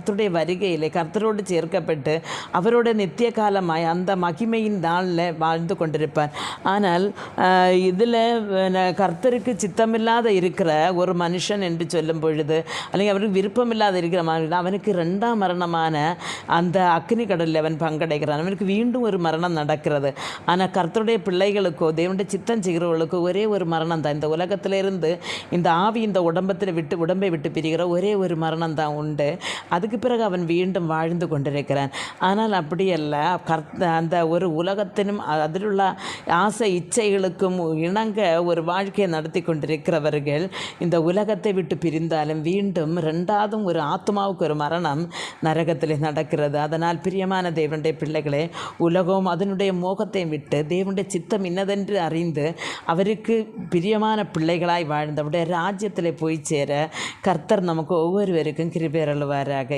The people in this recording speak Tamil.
கர்த்தருடைய வருகையிலே கர்த்தரோடு சேர்க்கப்பட்டு அவரோட நித்திய காலமாய் அந்த மகிமையின் நாளில் வாழ்ந்து கொண்டிருப்பார். ஆனால் இதில் கர்த்தருக்கு சித்தமில்லாத இருக்கிற ஒரு மனுஷன் என்று சொல்லும் பொழுது, അല്ലെങ്കിൽ அவருக்கு விருப்பமில்லாத இருக்கிற மனுஷன், அவனுக்கு 2ஆம் மரணமான அந்த அக்னி கடலில் அவன் பங்கடைக்கிறான். அவனுக்கு மீண்டும் ஒரு மரணம் நடக்கிறது. ஆனால் கர்த்தருடைய பிள்ளைகளுக்கோ தேவனுடைய சித்தம் செய்கிறவர்களுக்கோ ஒரே ஒரு மரணம் தான். இந்த உலகத்திலிருந்து இந்த ஆவி இந்த உடம்பை விட்டு பிரிகிற ஒரே ஒரு மரணம் தான் உண்டு. அதுக்கு பிறகு அவன் மீண்டும் வாழ்ந்து கொண்டிருக்கிறான். ஆனால் அப்படியல்ல, அந்த ஒரு உலகத்திനും அதிலுள்ள ஆசை இச்சைகளுக்கும் இணங்க ஒரு வாழ்க்கையை நடத்தி கொண்டிருக்கிறவர்கள் இந்த உலகத்தை விட்டு பிரிந்தாலும் மீண்டும் 2ஆவதும் ஒரு ஆத்மாவுக்கு ஒரு மரணம் நரகத்தில் நடக்கிறது. அதனால் பிரியமான தேவனுடைய பிள்ளைகளே, உலகம் அதனுடைய மோகத்தை விட்டு தேவனுடைய சித்தம் இன்னதென்று அறிந்து அவருக்கு பிரியமான பிள்ளைகளாய் வாழ்ந்து அவருடைய ராஜ்யத்தில் போய் சேர கர்த்தர் நமக்கு ஒவ்வொருவருக்கும் கிருபை அருள்வாராக.